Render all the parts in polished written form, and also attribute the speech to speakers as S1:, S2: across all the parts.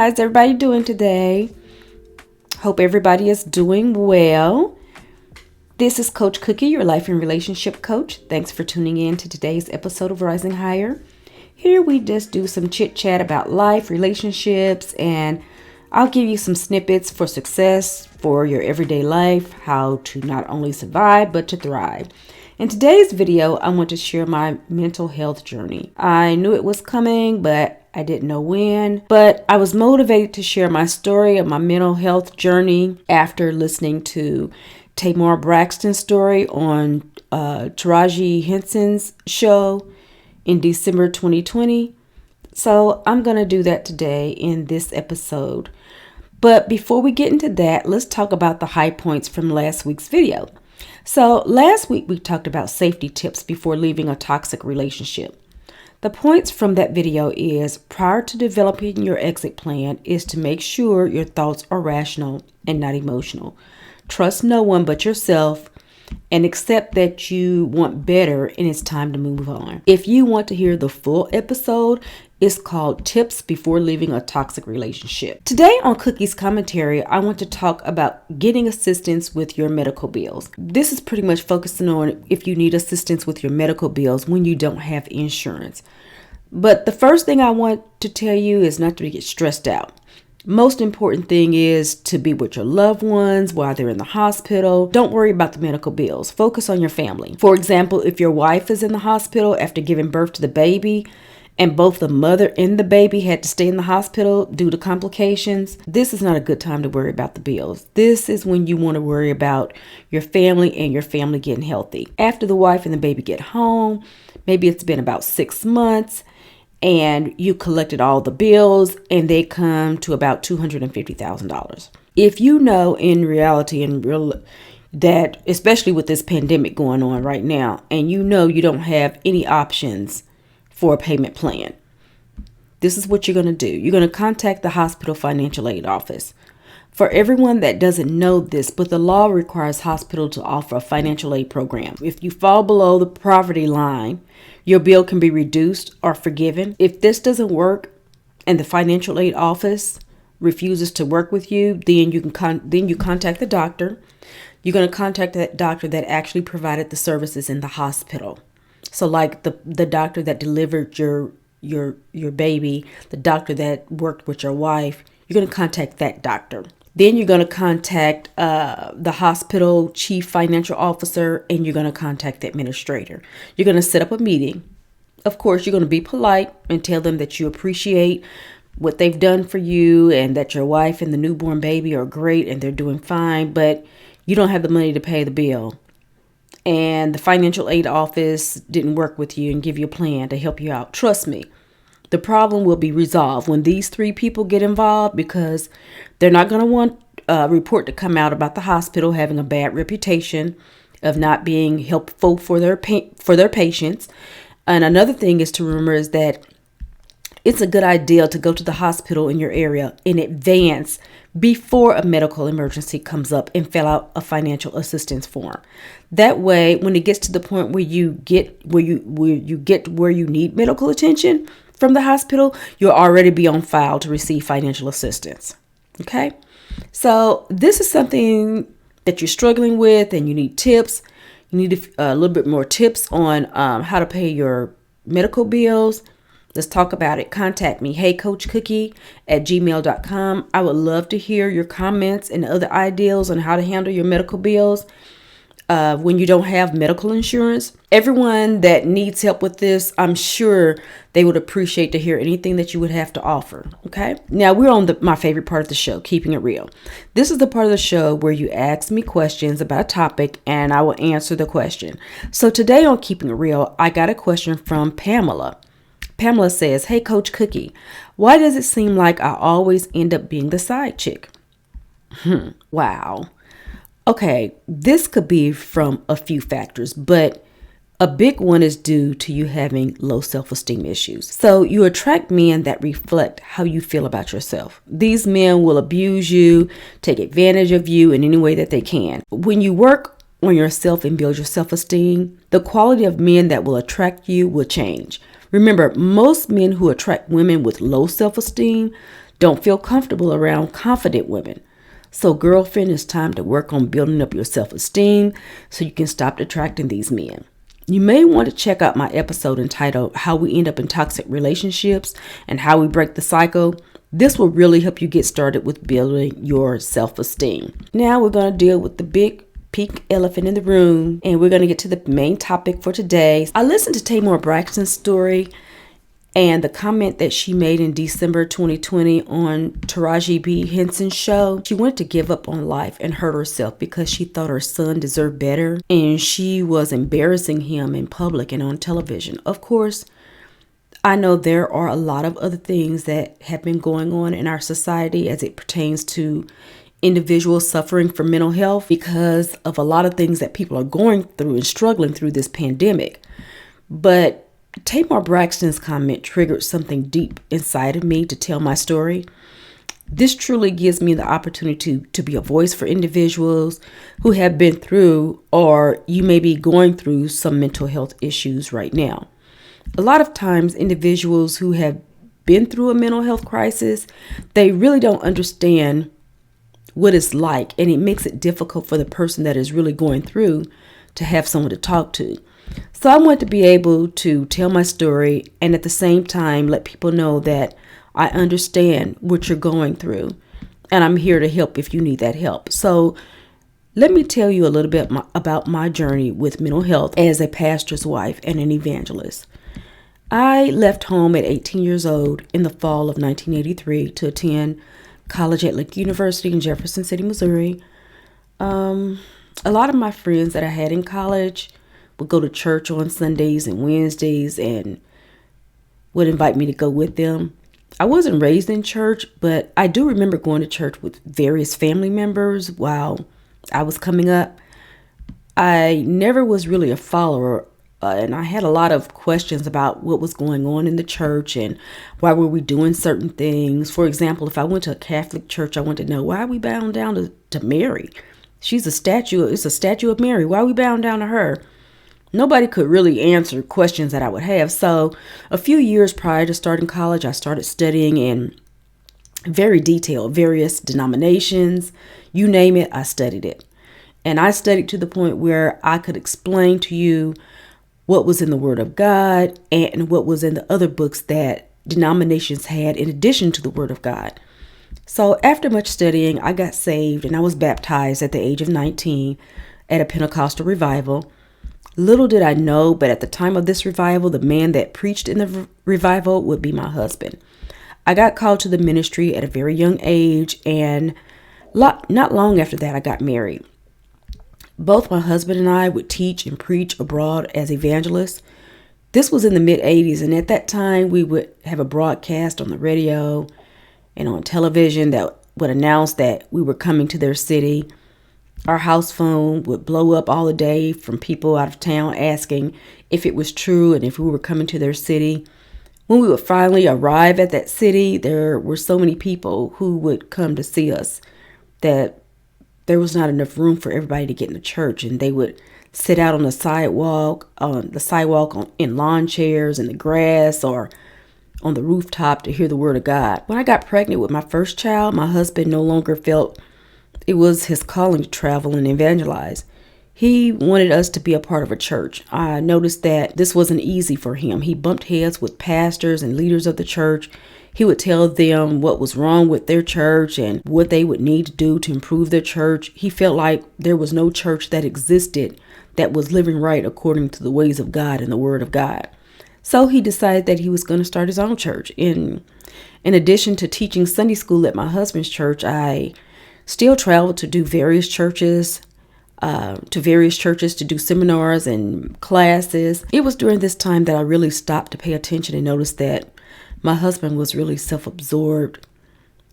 S1: how's everybody doing today? Hope everybody is doing well. This is Coach Cookie, your life and relationship coach. Thanks for tuning in to today's episode of Rising Higher. Here we just do some chit chat about life, relationships, and I'll give you some snippets for success for your everyday life, how to not only survive, but to thrive. In today's video, I want to share my mental health journey. I knew it was coming, but I didn't know when. But I was motivated to share my story of my mental health journey after listening to Tamar Braxton's story on Taraji Henson's show in December 2020. So I'm going to do that today in this episode. But before we get into that, let's talk about the high points from last week's video. So last week we talked about safety tips before leaving a toxic relationship. The points from that video is prior to developing your exit plan is to make sure your thoughts are rational and not emotional. Trust no one but yourself and accept that you want better and it's time to move on. If you want to hear the full episode, it's called Tips Before Leaving a Toxic Relationship. Today on Cookie's Commentary, I want to talk about getting assistance with your medical bills. This is pretty much focusing on if you need assistance with your medical bills when you don't have insurance. But the first thing I want to tell you is not to get stressed out. Most important thing is to be with your loved ones while they're in the hospital. Don't worry about the medical bills. Focus on your family. For example, if your wife is in the hospital after giving birth to the baby and both the mother and the baby had to stay in the hospital due to complications, this is not a good time to worry about the bills. This is when you want to worry about your family and your family getting healthy. After the wife and the baby get home, maybe it's been about 6 months, and you collected all the bills and they come to about $250,000. If you know in reality that, especially with this pandemic going on right now, and you know you don't have any options for a payment plan, this is what you're going to do. You're going to contact the hospital financial aid office. For everyone that doesn't know this, but the law requires hospital to offer a financial aid program. If you fall below the poverty line, your bill can be reduced or forgiven. If this doesn't work and the financial aid office refuses to work with you, then you contact the doctor. You're going to contact that doctor that actually provided the services in the hospital. So like the doctor that delivered your baby, the doctor that worked with your wife, you're going to contact that doctor. Then you're going to contact the hospital chief financial officer, and you're going to contact the administrator. You're going to set up a meeting. Of course, you're going to be polite and tell them that you appreciate what they've done for you and that your wife and the newborn baby are great and they're doing fine, but you don't have the money to pay the bill. And the financial aid office didn't work with you and give you a plan to help you out. Trust me. The problem will be resolved when these 3 people get involved, because they're not going to want a report to come out about the hospital having a bad reputation of not being helpful for their patients. And another thing is to remember is that it's a good idea to go to the hospital in your area in advance before a medical emergency comes up and fill out a financial assistance form. That way, when it gets to the point where you get where you need medical attention from the hospital, you'll already be on file to receive financial assistance. Okay? So this is something that you're struggling with and you need tips. You need a little bit more tips on how to pay your medical bills. Let's talk about it. Contact me, heycoachcookie@gmail.com. I would love to hear your comments and other ideas on how to handle your medical bills when you don't have medical insurance. Everyone that needs help with this, I'm sure they would appreciate to hear anything that you would have to offer. Okay. Now we're on my favorite part of the show, keeping it real. This is the part of the show where you ask me questions about a topic and I will answer the question. So today on Keeping It Real, I got a question from Pamela. Pamela says, "Hey, Coach Cookie, why does it seem like I always end up being the side chick?" Wow. Okay, this could be from a few factors, but a big one is due to you having low self-esteem issues. So you attract men that reflect how you feel about yourself. These men will abuse you, take advantage of you in any way that they can. When you work on yourself and build your self-esteem, the quality of men that will attract you will change. Remember, most men who attract women with low self-esteem don't feel comfortable around confident women. So girlfriend, it's time to work on building up your self-esteem so you can stop attracting these men. You may want to check out my episode entitled How We End Up in Toxic Relationships and How We Break the Cycle. This will really help you get started with building your self-esteem. Now we're going to deal with the big pink elephant in the room, and we're going to get to the main topic for today. I listened to Tamar Braxton's story and the comment that she made in December 2020 on Taraji P. Henson's show. She wanted to give up on life and hurt herself because she thought her son deserved better, and she was embarrassing him in public and on television. Of course, I know there are a lot of other things that have been going on in our society as it pertains to individuals suffering from mental health because of a lot of things that people are going through and struggling through this pandemic. But Tamar Braxton's comment triggered something deep inside of me to tell my story. This truly gives me the opportunity to be a voice for individuals who have been through, or you may be going through, some mental health issues right now. A lot of times individuals who have been through a mental health crisis, they really don't understand what it's like, and it makes it difficult for the person that is really going through to have someone to talk to. So I want to be able to tell my story and at the same time let people know that I understand what you're going through and I'm here to help if you need that help. So let me tell you a little bit about my journey with mental health as a pastor's wife and an evangelist. I left home at 18 years old in the fall of 1983 to attend college at Lake University in Jefferson City, Missouri. A lot of my friends that I had in college would go to church on Sundays and Wednesdays and would invite me to go with them. I wasn't raised in church, but I do remember going to church with various family members while I was coming up. I never was really a follower, and I had a lot of questions about what was going on in the church and why were we doing certain things. For example, if I went to a Catholic church, I wanted to know, why are we bound down to Mary? She's a statue. It's a statue of Mary. Why are we bound down to her? Nobody could really answer questions that I would have. So a few years prior to starting college, I started studying in very detailed, various denominations. You name it, I studied it. And I studied to the point where I could explain to you what was in the Word of God and what was in the other books that denominations had in addition to the Word of God. So after much studying, I got saved and I was baptized at the age of 19 at a Pentecostal revival. Little did I know, but at the time of this revival, the man that preached in the revival would be my husband. I got called to the ministry at a very young age, and not long after that, I got married. Both my husband and I would teach and preach abroad as evangelists. This was in the mid-'80s, and at that time, we would have a broadcast on the radio and on television that would announce that we were coming to their city. Our house phone would blow up all the day from people out of town asking if it was true and if we were coming to their city. When we would finally arrive at that city, there were so many people who would come to see us that there was not enough room for everybody to get in the church, and they would sit out on the sidewalk, in lawn chairs, in the grass, or on the rooftop to hear the word of God. When I got pregnant with my first child, my husband no longer felt it was his calling to travel and evangelize. He wanted us to be a part of a church. I noticed that this wasn't easy for him. He bumped heads with pastors and leaders of the church. He would tell them what was wrong with their church and what they would need to do to improve their church. He felt like there was no church that existed that was living right according to the ways of God and the Word of God. So he decided that he was going to start his own church. In addition to teaching Sunday school at my husband's church, I still traveled to do various churches, to do seminars and classes. It was during this time that I really stopped to pay attention and noticed that my husband was really self-absorbed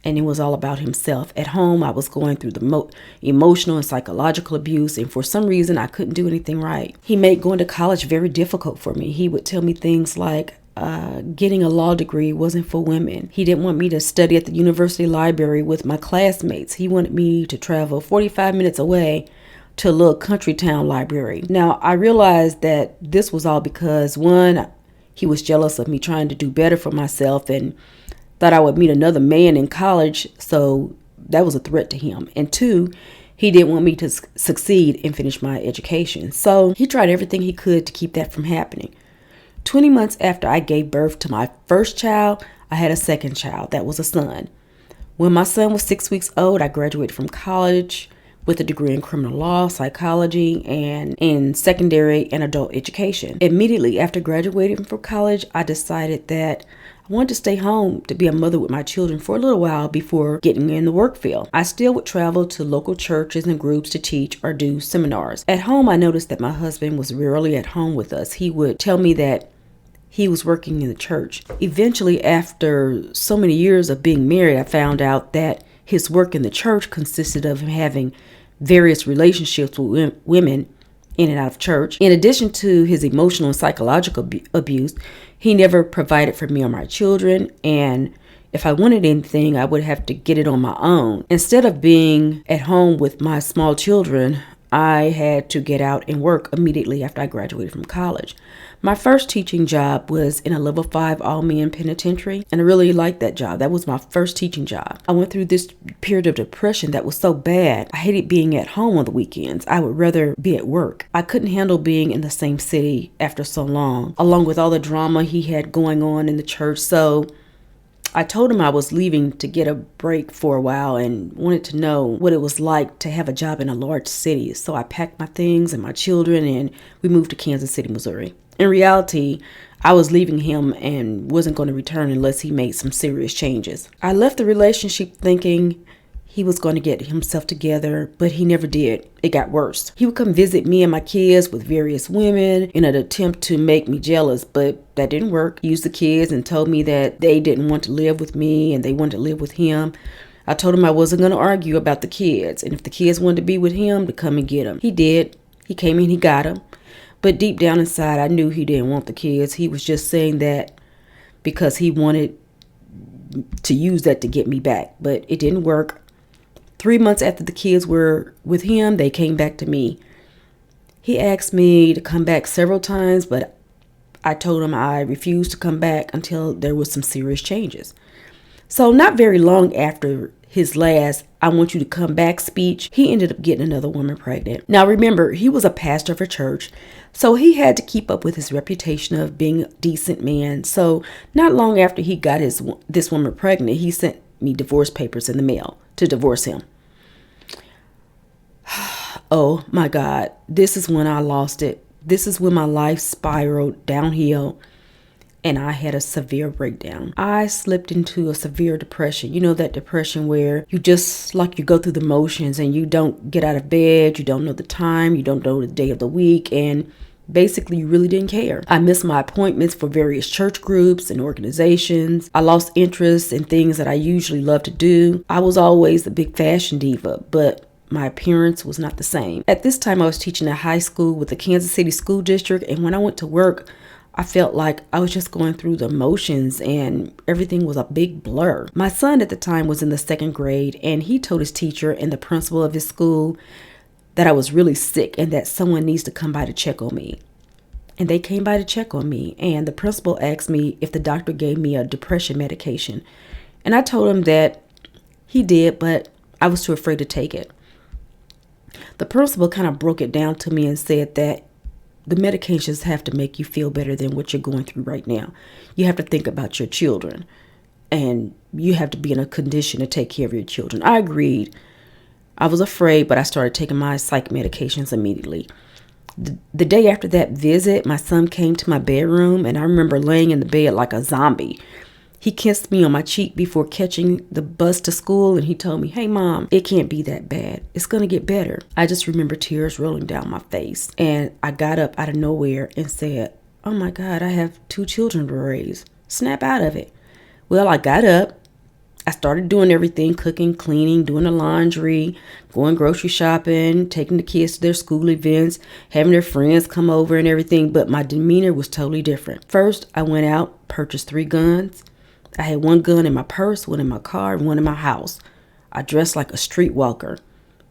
S1: and it was all about himself. At home, I was going through the emotional and psychological abuse, and for some reason, I couldn't do anything right. He made going to college very difficult for me. He would tell me things like, getting a law degree wasn't for women. He didn't want me to study at the university library with my classmates. He wanted me to travel 45 minutes away to a little country town library. Now, I realized that this was all because, one, he was jealous of me trying to do better for myself, and thought I would meet another man in college, so that was a threat to him. And 2, he didn't want me to succeed and finish my education. So he tried everything he could to keep that from happening. 20 months after I gave birth to my first child, I had a second child. That was a son. When my son was 6 weeks old, I graduated from college with a degree in criminal law, psychology, and in secondary and adult education. Immediately after graduating from college, I decided that I wanted to stay home to be a mother with my children for a little while before getting in the work field. I still would travel to local churches and groups to teach or do seminars. At home, I noticed that my husband was rarely at home with us. He would tell me that he was working in the church. Eventually, after so many years of being married, I found out that his work in the church consisted of him having various relationships with women in and out of church. In addition to his emotional and psychological abuse, he never provided for me or my children, and if I wanted anything, I would have to get it on my own. Instead of being at home with my small children, I had to get out and work immediately after I graduated from college. My first teaching job was in a level 5 all-men penitentiary, and I really liked that job. That was my first teaching job. I went through this period of depression that was so bad. I hated being at home on the weekends. I would rather be at work. I couldn't handle being in the same city after so long, along with all the drama he had going on in the church. So I told him I was leaving to get a break for a while and wanted to know what it was like to have a job in a large city. So I packed my things and my children and we moved to Kansas City, Missouri. In reality, I was leaving him and wasn't going to return unless he made some serious changes. I left the relationship thinking he was going to get himself together, but he never did. It got worse. He would come visit me and my kids with various women in an attempt to make me jealous, but that didn't work. He used the kids and told me that they didn't want to live with me and they wanted to live with him. I told him I wasn't going to argue about the kids, and if the kids wanted to be with him, to come and get them. He did. He came in, he got them. But deep down inside, I knew he didn't want the kids. He was just saying that because he wanted to use that to get me back, but it didn't work. 3 months after the kids were with him, they came back to me. He asked me to come back several times, but I told him I refused to come back until there was some serious changes. So not very long after his last "I want you to come back" speech, he ended up getting another woman pregnant. Now remember, he was a pastor of a church, so he had to keep up with his reputation of being a decent man. So not long after he got this woman pregnant, he sent me divorce papers in the mail to divorce him. Oh my God, this is when I lost it. This is when my life spiraled downhill and I had a severe breakdown. I slipped into a severe depression. You know, that depression where you just like you go through the motions and you don't get out of bed, you don't know the time, you don't know the day of the week, and basically you really didn't care. I missed my appointments for various church groups and organizations. I lost interest in things that I usually love to do. I was always the big fashion diva, but my appearance was not the same. At this time, I was teaching at high school with the Kansas City School District, and when I went to work, I felt like I was just going through the motions and everything was a big blur. My son at the time was in the 2nd grade, and he told his teacher and the principal of his school that I was really sick and that someone needs to come by to check on me. And they came by to check on me, and the principal asked me if the doctor gave me a depression medication. And I told him that he did, but I was too afraid to take it. The principal kind of broke it down to me and said that the medications have to make you feel better than what you're going through right now. You have to think about your children, and you have to be in a condition to take care of your children. I agreed. I was afraid, but I started taking my psych medications immediately. The day after that visit, my son came to my bedroom, and I remember laying in the bed like a zombie. He kissed me on my cheek before catching the bus to school, and he told me, "Hey, Mom, it can't be that bad. It's going to get better." I just remember tears rolling down my face, and I got up out of nowhere and said, "Oh my God, I have 2 children to raise. Snap out of it." Well, I got up. I started doing everything: cooking, cleaning, doing the laundry, going grocery shopping, taking the kids to their school events, having their friends come over and everything. But my demeanor was totally different. First, I went out, purchased 3 guns. I had 1 gun in my purse, 1 in my car, and 1 in my house. I dressed like a streetwalker.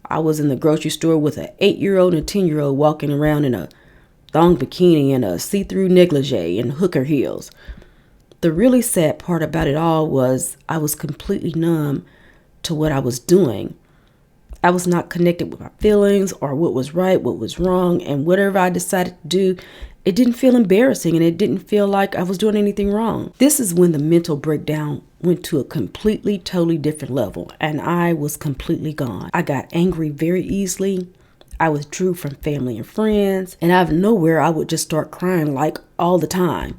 S1: I was in the grocery store with an 8-year-old and a 10-year-old walking around in a thong bikini and a see-through negligee and hooker heels. The really sad part about it all was I was completely numb to what I was doing. I was not connected with my feelings or what was right, what was wrong, and whatever I decided to do, it didn't feel embarrassing and it didn't feel like I was doing anything wrong. This is when the mental breakdown went to a completely, totally different level, and I was completely gone. I got angry very easily. I withdrew from family and friends, and out of nowhere, I would just start crying like all the time.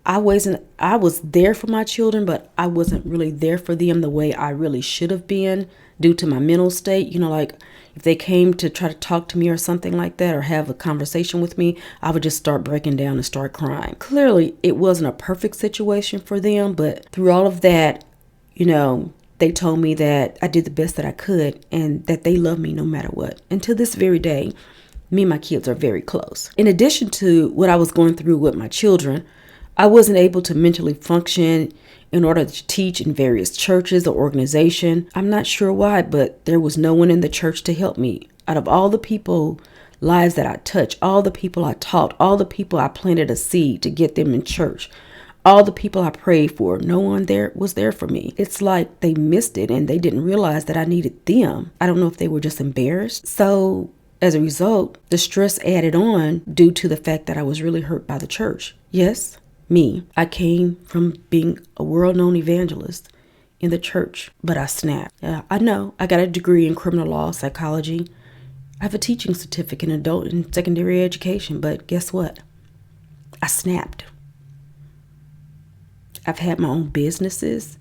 S1: I was there for my children, but I wasn't really there for them the way I really should have been due to my mental state. Like if they came to try to talk to me or something like that or have a conversation with me, I would just start breaking down and start crying. Clearly, it wasn't a perfect situation for them, but through all of that, they told me that I did the best that I could and that they love me no matter what. And to this very day, me and my kids are very close. In addition to what I was going through with my children, I wasn't able to mentally function in order to teach in various churches or organizations. I'm not sure why, but there was no one in the church to help me. Out of all the people, lives that I touched, all the people I taught, all the people I planted a seed to get them in church, all the people I prayed for, no one there was there for me. It's like they missed it and they didn't realize that I needed them. I don't know if they were just embarrassed. So as a result, the stress added on due to the fact that I was really hurt by the church. Yes, me. I came from being a world-known evangelist in the church, but I snapped. I know I got a degree in criminal law, psychology. I have a teaching certificate in adult and secondary education, but guess what? I snapped. I've had my own businesses.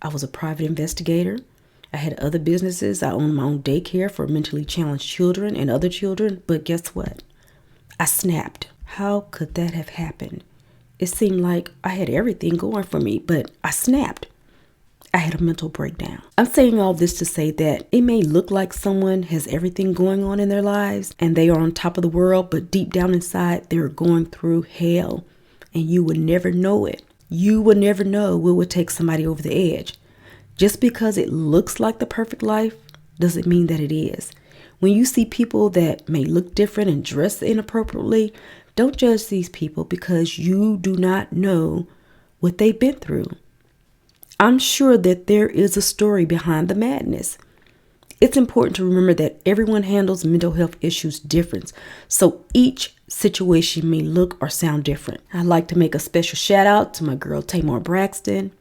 S1: I was a private investigator. I had other businesses. I owned my own daycare for mentally challenged children and other children, but guess what? I snapped. How could that have happened? It seemed like I had everything going for me, but I snapped. I had a mental breakdown. I'm saying all this to say that it may look like someone has everything going on in their lives and they are on top of the world, but deep down inside, they're going through hell and you would never know it. You would never know what would take somebody over the edge. Just because it looks like the perfect life doesn't mean that it is. When you see people that may look different and dress inappropriately, don't judge these people because you do not know what they've been through. I'm sure that there is a story behind the madness. It's important to remember that everyone handles mental health issues different, so each situation may look or sound different. I'd like to make a special shout out to my girl Tamar Braxton,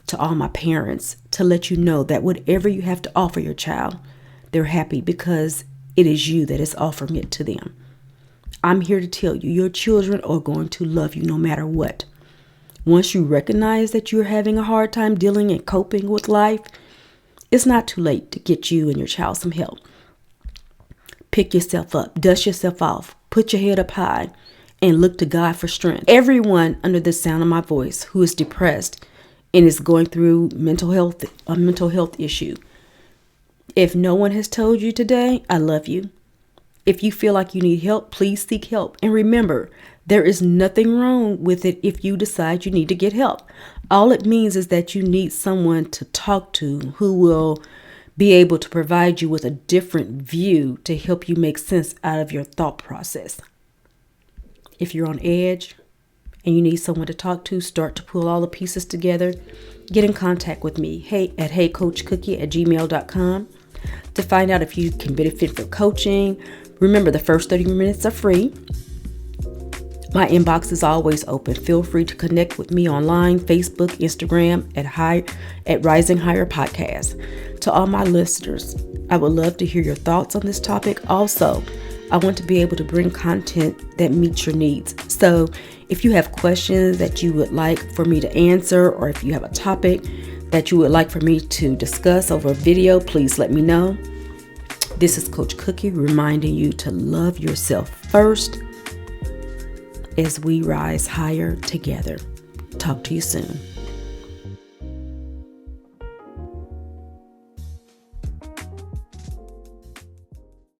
S1: to all my parents, to let you know that whatever you have to offer your child, they're happy because it is you that is offering it to them. I'm here to tell you, your children are going to love you no matter what. Once you recognize that you're having a hard time dealing and coping with life, it's not too late to get you and your child some help. Pick yourself up, dust yourself off, put your head up high, and look to God for strength. Everyone under the sound of my voice who is depressed and is going through a mental health issue, if no one has told you today, I love you. If you feel like you need help, please seek help. And remember, there is nothing wrong with it if you decide you need to get help. All it means is that you need someone to talk to who will be able to provide you with a different view to help you make sense out of your thought process. If you're on edge and you need someone to talk to, start to pull all the pieces together, get in contact with me, at heycoachcookie@gmail.com to find out if you can benefit from coaching. Remember, the first 30 minutes are free. My inbox is always open. Feel free to connect with me online, Facebook, Instagram, at Rising Higher Podcast. To all my listeners, I would love to hear your thoughts on this topic. Also, I want to be able to bring content that meets your needs. So if you have questions that you would like for me to answer, or if you have a topic that you would like for me to discuss over a video, please let me know. This is Coach Cookie reminding you to love yourself first as we rise higher together. Talk to you soon.